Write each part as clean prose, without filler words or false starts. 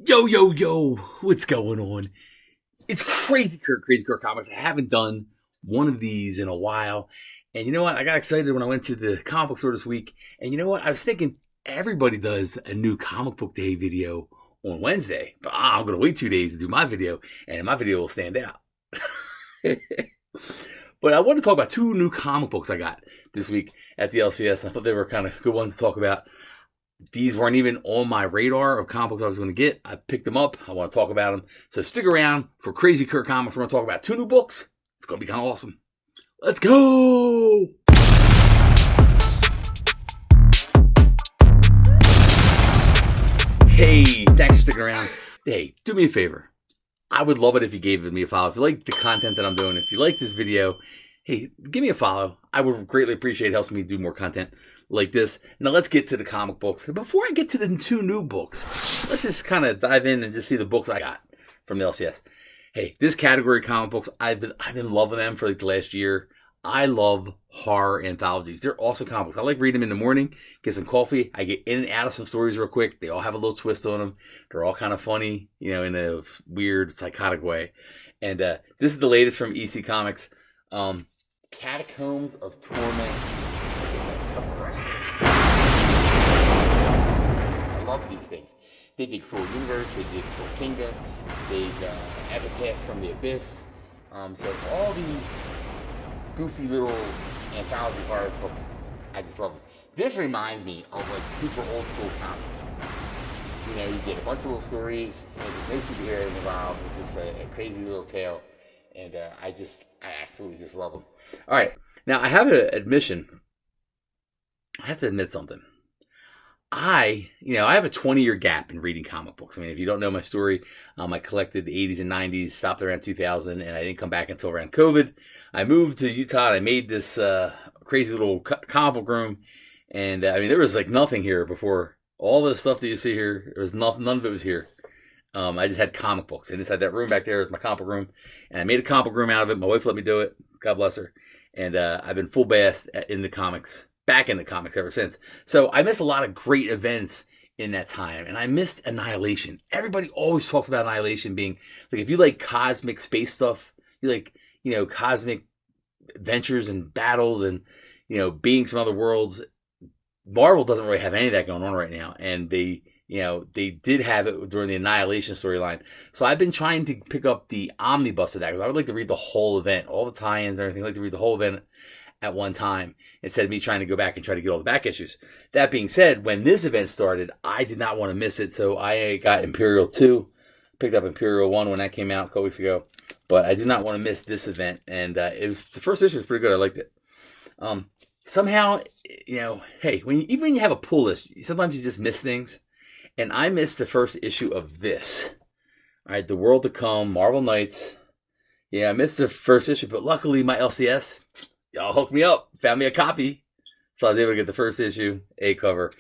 Yo, yo, yo, what's going on? It's Crazy Kurt Comics. I haven't done one of these in a while. And you know what? I got excited when I went to the comic book store this week. And you know what? I was thinking everybody does a new comic book day video on Wednesday. But I'm going to wait 2 days to do my video, and my video will stand out. But I want to talk about two new comic books I got this week at the LCS. I thought they were kind of good ones to talk about. These weren't even on my radar of comic books I was going to get. I picked them up. I want to talk about them. So stick around for Crazy Kurt Comics. We're going to talk about two new books. It's going to be kind of awesome. Let's go! Hey, thanks for sticking around. Hey, do me a favor. I would love it if you gave me a follow. If you like the content that I'm doing, if you like this video, hey, give me a follow. I would greatly appreciate it. It helps me do more content like this. Now let's get to the comic books. Before I get to the two new books, let's just kind of dive in and just see the books I got from the LCS. Hey, this category comic books, I've been loving them for like the last year. I love horror anthologies. They're awesome comic books. I like reading them in the morning, get some coffee. I get in and out of some stories real quick. They all have a little twist on them. They're all kind of funny, in a weird, psychotic way. And this is the latest from EC Comics. Catacombs of Torment. I love these things. They did Cruel Universe, they did Cruel Kingdom, they did Epitaphs from the Abyss. So all these goofy little anthology horror books, I just love them. This reminds me of like super old school comics. You get a bunch of little stories, and there's no superheroes involved. It's just a crazy little tale, and I absolutely just love them. All right, now I have an admission. I have to admit something. I have a 20-year gap in reading comic books. I mean, if you don't know my story, I collected the 80s and 90s, stopped around 2000, and I didn't come back until around COVID. I moved to Utah, and I made this crazy little comic book room. And, there was like nothing here before. All the stuff that you see here, there was none of it was here. I just had comic books. And inside that room back there is my comic book room. And I made a comic book room out of it. My wife let me do it. God bless her. And I've been full blast in the comics. Back in the comics ever since. So I missed a lot of great events in that time. And I missed Annihilation. Everybody always talks about Annihilation being, like, if you like cosmic space stuff, you like, cosmic adventures and battles and, beings from other worlds. Marvel doesn't really have any of that going on right now. And they did have it during the Annihilation storyline. So I've been trying to pick up the omnibus of that because I would like to read the whole event, all the tie-ins and everything. I'd like to read the whole event at one time instead of me trying to go back and try to get all the back issues. That being said, when this event started, I did not want to miss it, so I got Imperial 2, picked up Imperial 1 when that came out a couple weeks ago, but I did not want to miss this event, and the first issue was pretty good. I liked it. Somehow, hey, even when you have a pull list, sometimes you just miss things, and I missed the first issue of this. All right, The World to Come, Marvel Knights. Yeah, I missed the first issue, but luckily my LCS, y'all hooked me up, found me a copy, so I was able to get the first issue, A cover.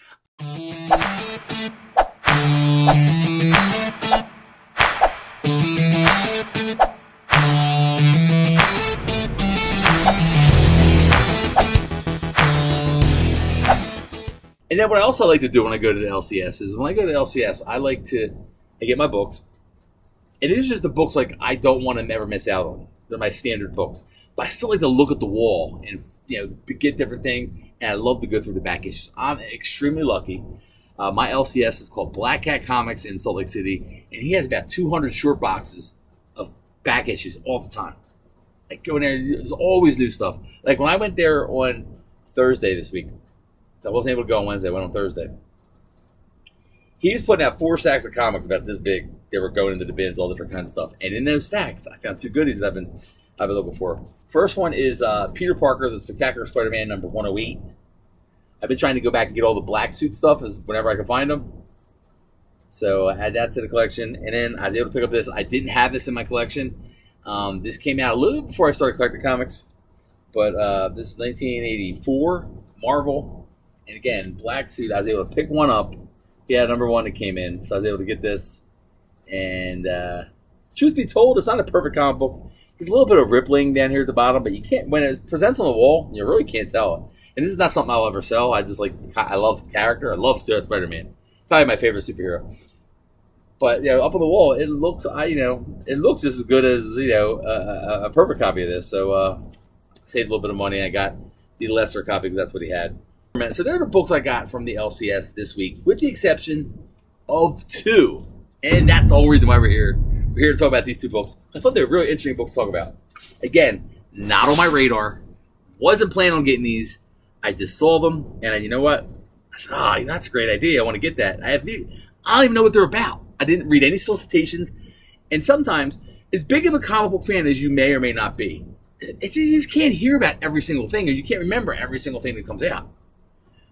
And then what I also like to do when I go to the LCS is when I go to the LCS, I get my books. And it is just the books like I don't want to ever miss out on. They're my standard books. But I still like to look at the wall and, to get different things. And I love to go through the back issues. I'm extremely lucky. My LCS is called Black Cat Comics in Salt Lake City. And he has about 200 short boxes of back issues all the time. I go in there, there's always new stuff. Like when I went there on Thursday this week, so I wasn't able to go on Wednesday, I went on Thursday. He was putting out 4 stacks of comics about this big. They were going into the bins, all different kinds of stuff. And in those stacks, I found 2 goodies that I've been looking for. First one is Peter Parker, the Spectacular Spider-Man number 108. I've been trying to go back and get all the black suit stuff whenever I can find them. So I add that to the collection. And then I was able to pick up this. I didn't have this in my collection. This came out a little bit before I started collecting comics. But this is 1984, Marvel. And again, black suit. I was able to pick one up. Yeah, number 1 that came in. So I was able to get this. And truth be told, it's not a perfect comic book. There's a little bit of rippling down here at the bottom, but you can't, when it presents on the wall, you really can't tell it. And this is not something I'll ever sell. I love the character. I love Spider-Man. Probably my favorite superhero. But up on the wall, it looks it looks just as good as a perfect copy of this. So saved a little bit of money. I got the lesser copy because that's what he had. So there are the books I got from the LCS this week, with the exception of 2, and that's the whole reason why we're here. We're here to talk about these 2 books. I thought they were really interesting books to talk about. Again, not on my radar. Wasn't planning on getting these. I just saw them, and you know what? I said, that's a great idea. I want to get that. I don't even know what they're about. I didn't read any solicitations. And sometimes, as big of a comic book fan as you may or may not be, you just can't hear about every single thing, or you can't remember every single thing that comes out.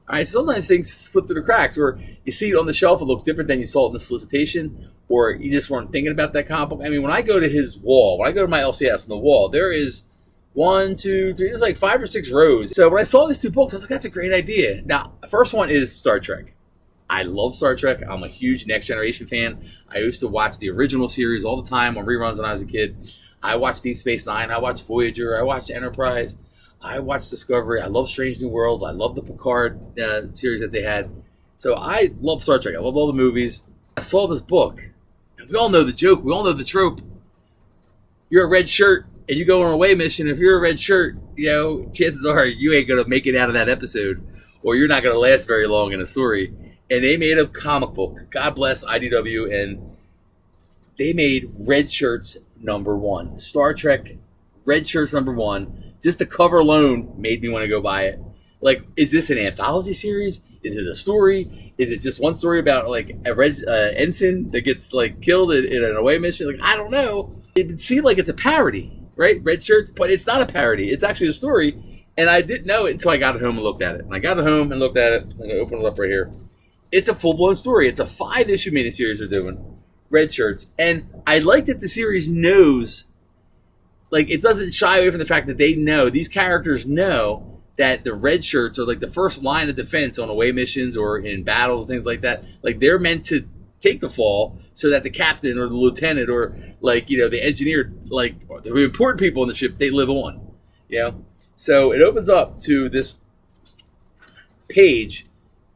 All right, so sometimes things slip through the cracks, or you see it on the shelf, it looks different than you saw it in the solicitation, or you just weren't thinking about that comic book. I mean, when I go to his wall, when I go to my LCS on the wall, there is 1, 2, 3, there's like 5 or 6 rows. So when I saw these 2 books, I was like, that's a great idea. Now, the first one is Star Trek. I love Star Trek. I'm a huge Next Generation fan. I used to watch the original series all the time on reruns when I was a kid. I watched Deep Space Nine. I watched Voyager. I watched Enterprise. I watched Discovery. I love Strange New Worlds. I love the Picard series that they had. So I love Star Trek. I love all the movies. I saw this book. And we all know the joke. We all know the trope. You're a red shirt and you go on a away mission. If you're a red shirt, chances are you ain't going to make it out of that episode, or you're not going to last very long in a story. And they made a comic book. God bless IDW. And they made Red Shirts #1. Star Trek Red Shirts #1. Just the cover alone made me want to go buy it. Like, is this an anthology series? Is it a story? Is it just one story about like a red ensign that gets like killed in an away mission? Like, I don't know. It seemed like it's a parody, right? Red Shirts, but it's not a parody. It's actually a story. And I didn't know it until I got it home and looked at it. And I got it home and looked at it. I'm going to open it up right here. It's a full-blown story. It's a 5-issue miniseries they're doing. Red Shirts. And I like that the series knows, like, it doesn't shy away from the fact that they know, these characters know that the Red Shirts are like the first line of defense on away missions or in battles and things like that. Like, they're meant to take the fall so that the captain or the lieutenant or like, the engineer, like the important people on the ship, they live on. So it opens up to this page,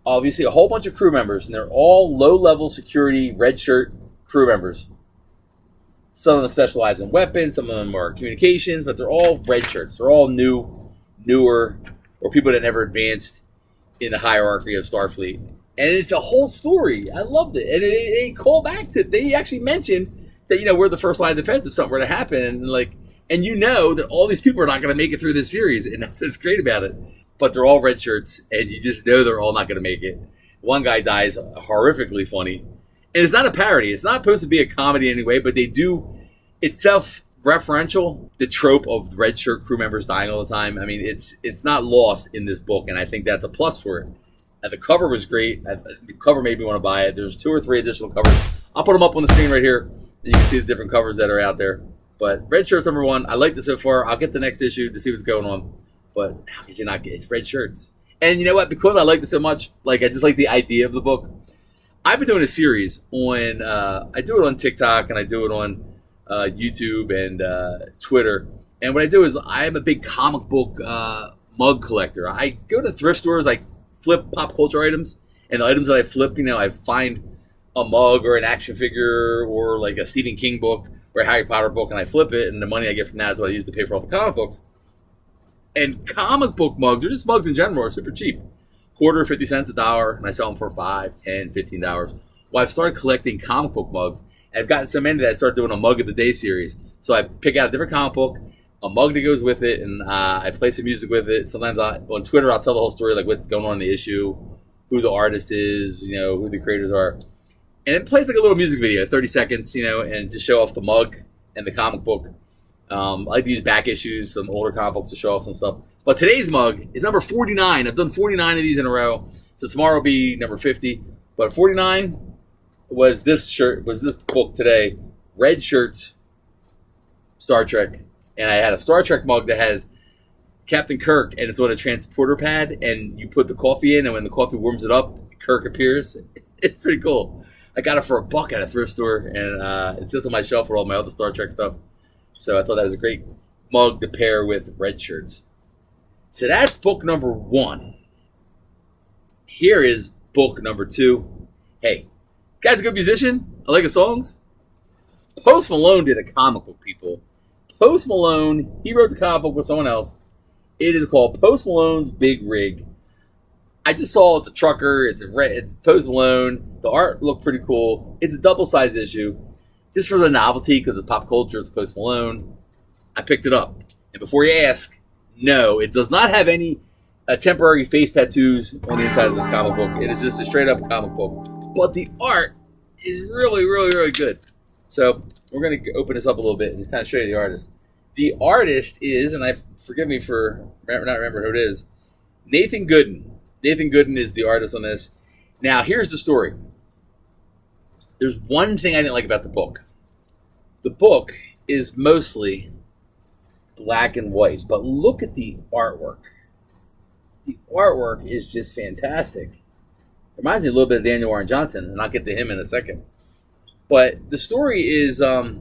obviously a whole bunch of crew members, and they're all low-level security red shirt crew members. Some of them specialize in weapons, some of them are communications, but they're all red shirts. They're all newer, or people that never advanced in the hierarchy of Starfleet. And it's a whole story. I loved it. And they call back to, they actually mentioned that, we're the first line of defense if something were to happen. And that all these people are not going to make it through this series. And that's what's great about it. But they're all red shirts, and you just know they're all not going to make it. One guy dies horrifically funny. And it's not a parody. It's not supposed to be a comedy anyway, but they do. It's self-referential, the trope of red shirt crew members dying all the time. I mean, it's not lost in this book, and I think that's a plus for it. And the cover was great. The cover made me want to buy it. There's 2 or 3 additional covers. I'll put them up on the screen right here, and you can see the different covers that are out there. But Red Shirts #1, I liked it so far. I'll get the next issue to see what's going on. But how could you not get it? It's Red Shirts. And you know what? Because I liked it so much, I just like the idea of the book. I've been doing a series on, I do it on TikTok and I do it on YouTube and Twitter. And what I do is I'm a big comic book mug collector. I go to thrift stores, I flip pop culture items. And the items that I flip, I find a mug or an action figure or like a Stephen King book or a Harry Potter book, and I flip it. And the money I get from that is what I use to pay for all the comic books. And comic book mugs, or just mugs in general, are super cheap. Quarter, 50 cents, $1, and I sell them for $5, $10, $15. Well, I've started collecting comic book mugs, and I've gotten so many that I started doing a Mug of the Day series. So I pick out a different comic book, a mug that goes with it, and I play some music with it. Sometimes on Twitter, I'll tell the whole story, like what's going on in the issue, who the artist is, who the creators are. And it plays like a little music video, 30 seconds, and to show off the mug and the comic book. I like to use back issues, some older comic books to show off some stuff. But today's mug is number 49. I've done 49 of these in a row. So tomorrow will be number 50. But 49 was this book today. Red Shirts, Star Trek. And I had a Star Trek mug that has Captain Kirk, and it's on a transporter pad, and you put the coffee in, and when the coffee warms it up, Kirk appears. It's pretty cool. I got it for $1 at a thrift store, and it sits on my shelf for all my other Star Trek stuff. So I thought that was a great mug to pair with Red Shirts. So that's book number 1. Here is book number 2. Hey, Guy's a good musician. I like his songs. Post Malone did a comic book, people. Post Malone, he wrote the comic book with someone else. It is called Post Malone's Big Rig. I just saw it's a trucker. It's Post Malone. The art looked pretty cool. It's a double-sized issue. Just for the novelty, because it's pop culture, it's Post Malone. I picked it up. And before you ask, no, it does not have any temporary face tattoos on the inside of this comic book. It is just a straight-up comic book. But the art is really, really, really good. So we're going to open this up a little bit and kind of show you the artist. The artist is, and forgive me for not remember who it is, Nathan Gooden. Nathan Gooden is the artist on this. Now, here's the story. There's one thing I didn't like about the book. The book is mostly black and white, but look at the artwork. The artwork is just fantastic. Reminds me a little bit of Daniel Warren Johnson, and I'll get to him in a second. But the story is, they're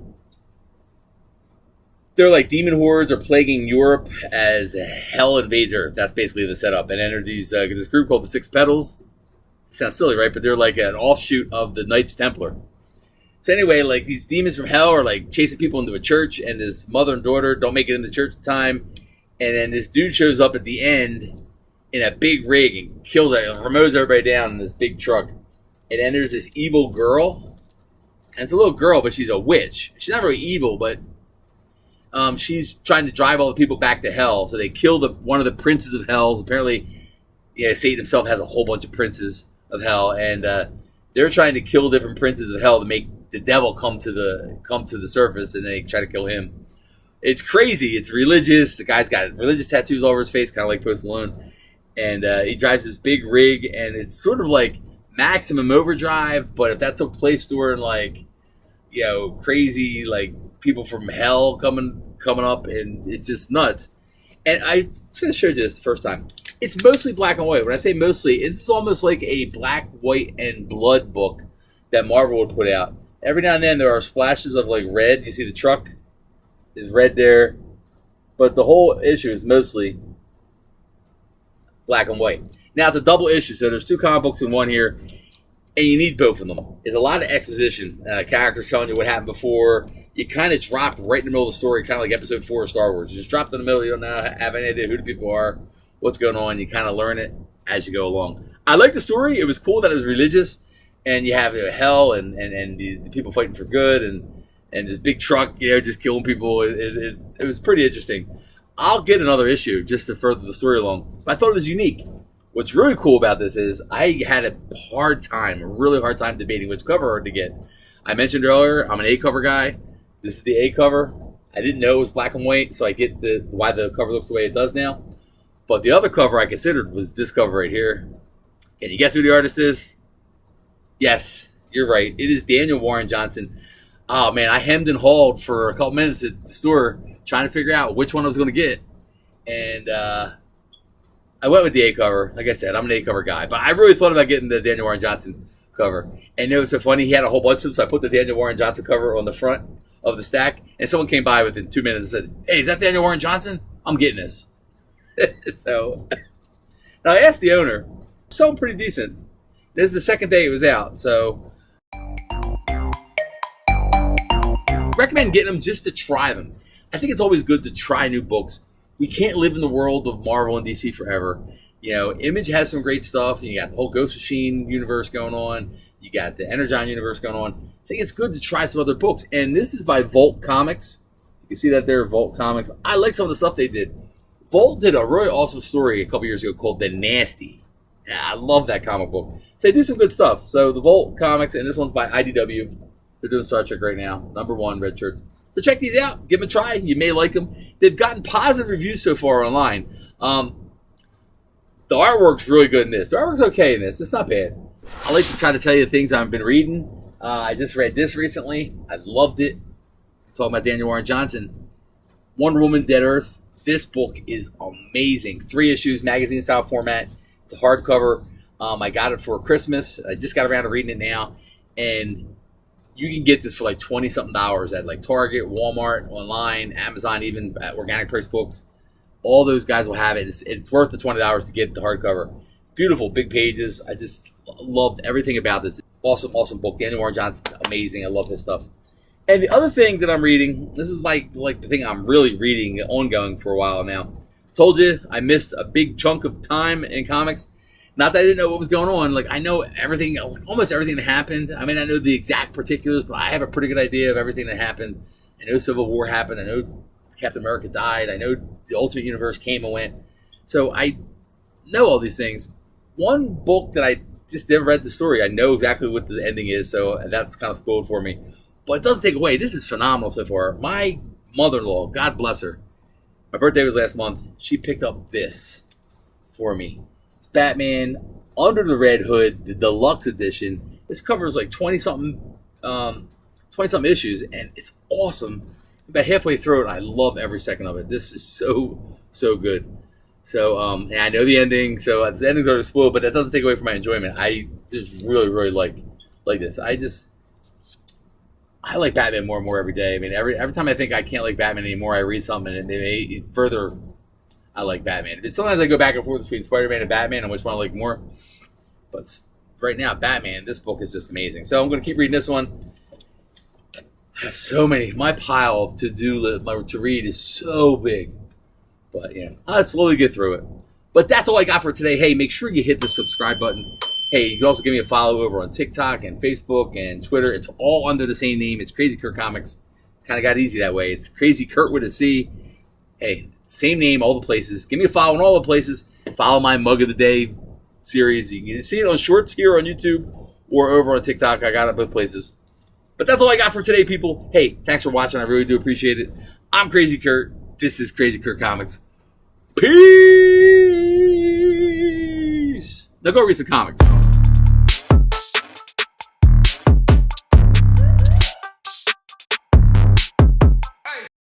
like demon hordes are plaguing Europe as hell invades Earth. That's basically the setup. And enter this group called the Six Petals. It sounds silly, right? But they're like an offshoot of the Knights Templar. So anyway, like these demons from hell are like chasing people into a church, and this mother and daughter don't make it into church in time. And then this dude shows up at the end in a big rig and removes everybody down in this big truck. And then there's this evil girl. And it's a little girl, but she's a witch. She's not really evil, but she's trying to drive all the people back to hell. So they kill one of the princes of hell. Apparently, Satan himself has a whole bunch of princes of hell, and they're trying to kill different princes of hell to make the devil come to the surface, and they try to kill him. It's crazy. It's religious. The guy's got religious tattoos all over his face, kind of like Post Malone, and he drives this big rig, and it's sort of like Maximum Overdrive, but if that took place during like crazy like people from hell coming up, and it's just nuts. And I should have showed you this the first time. It's mostly black and white. When I say mostly, it's almost like a black, white, and blood book that Marvel would put out. Every now and then there are splashes of like red. You see the truck is red there, but the whole issue is mostly black and white. Now it's a double issue, so there's two comic books in one here, and you need both of them. There's a lot of exposition, characters telling you what happened before. You kind of dropped right in the middle of the story, kind of like Episode 4 of Star Wars. You just dropped in the middle. You don't have any idea who the people are, what's going on. You kind of learn it as you go along. I like the story. It was cool that it was religious, and you have hell and the people fighting for good, and this big truck, just killing people. It was pretty interesting. I'll get another issue just to further the story along. I thought it was unique. What's really cool about this is I had a really hard time debating which cover to get. I mentioned earlier, I'm an A cover guy. This is the A cover. I didn't know it was black and white, so I get why the cover looks the way it does now. But the other cover I considered was this cover right here. Can you guess who the artist is? Yes, you're right. It is Daniel Warren Johnson. Oh, man, I hemmed and hawed for a couple minutes at the store trying to figure out which one I was going to get. And I went with the A cover. Like I said, I'm an A cover guy. But I really thought about getting the Daniel Warren Johnson cover. And it was so funny. He had a whole bunch of them, so I put the Daniel Warren Johnson cover on the front of the stack. And someone came by within 2 minutes and said, "Hey, is that Daniel Warren Johnson? I'm getting this." So now I asked the owner. Selling pretty decent. This is the second day it was out, so recommend getting them just to try them. I think it's always good to try new books. We can't live in the world of Marvel and DC forever. Image has some great stuff. You got the whole Ghost Machine universe going on. You got the Energon universe going on. I think it's good to try some other books. And this is by Vault Comics. You can see that there, Vault Comics. I like some of the stuff they did. Vault did a really awesome story a couple years ago called The Nasty. Yeah, I love that comic book. So they do some good stuff. So the Vault Comics, and this one's by IDW. They're doing Star Trek right now. #1 red shirts. So check these out. Give them a try. You may like them. They've gotten positive reviews so far online. The artwork's really good in this. The artwork's okay in this. It's not bad. I like to try to tell you the things I've been reading. I just read this recently. I loved it. Talking about Daniel Warren Johnson. Wonder Woman, Dead Earth. This book is amazing. 3 issues, magazine-style format. It's a hardcover. I got it for Christmas. I just got around to reading it now. And you can get this for like $20-something at like Target, Walmart, online, Amazon, even at Organic Price Books. All those guys will have it. It's worth the $20 to get the hardcover. Beautiful, big pages. I just loved everything about this. Awesome book. Daniel Warren Johnson's amazing. I love his stuff. And the other thing that I'm reading, this is the thing I'm really reading ongoing for a while now. Told you I missed a big chunk of time in comics. Not that I didn't know what was going on. Like, I know everything, almost everything that happened. I mean, I know the exact particulars, but I have a pretty good idea of everything that happened. I know Civil War happened. I know Captain America died. I know the Ultimate Universe came and went. So I know all these things. One book that I just never read the story. I know exactly what the ending is, so that's kind of spoiled for me. But it doesn't take away. This is phenomenal so far. My mother-in-law, God bless her, my birthday was last month. She picked up this for me. It's Batman Under the Red Hood, the deluxe edition. This covers like 20-something issues, and it's awesome. About halfway through it, I love every second of it. This is so good. So, and I know the ending, so the endings are spoiled, but that doesn't take away from my enjoyment. I just really like this. I like Batman more and more every day. I mean, every time I think I can't like Batman anymore, I read something and it further I like Batman. But sometimes I go back and forth between Spider-Man and Batman and which one I like more. But right now, Batman, this book is just amazing. So I'm going to keep reading this one. I have so many. My pile to read is so big. But, I'll slowly get through it. But that's all I got for today. Hey, make sure you hit the subscribe button. Hey, you can also give me a follow over on TikTok and Facebook and Twitter. It's all under the same name. It's Crazy Curt Comics. Kind of got easy that way. It's Crazy Curt with a C. Hey, same name, all the places. Give me a follow in all the places. Follow my Mug of the Day series. You can see it on Shorts here on YouTube or over on TikTok. I got it both places. But that's all I got for today, people. Hey, thanks for watching. I really do appreciate it. I'm Crazy Curt. This is Crazy Curt Comics. Peace! Now go read some comics.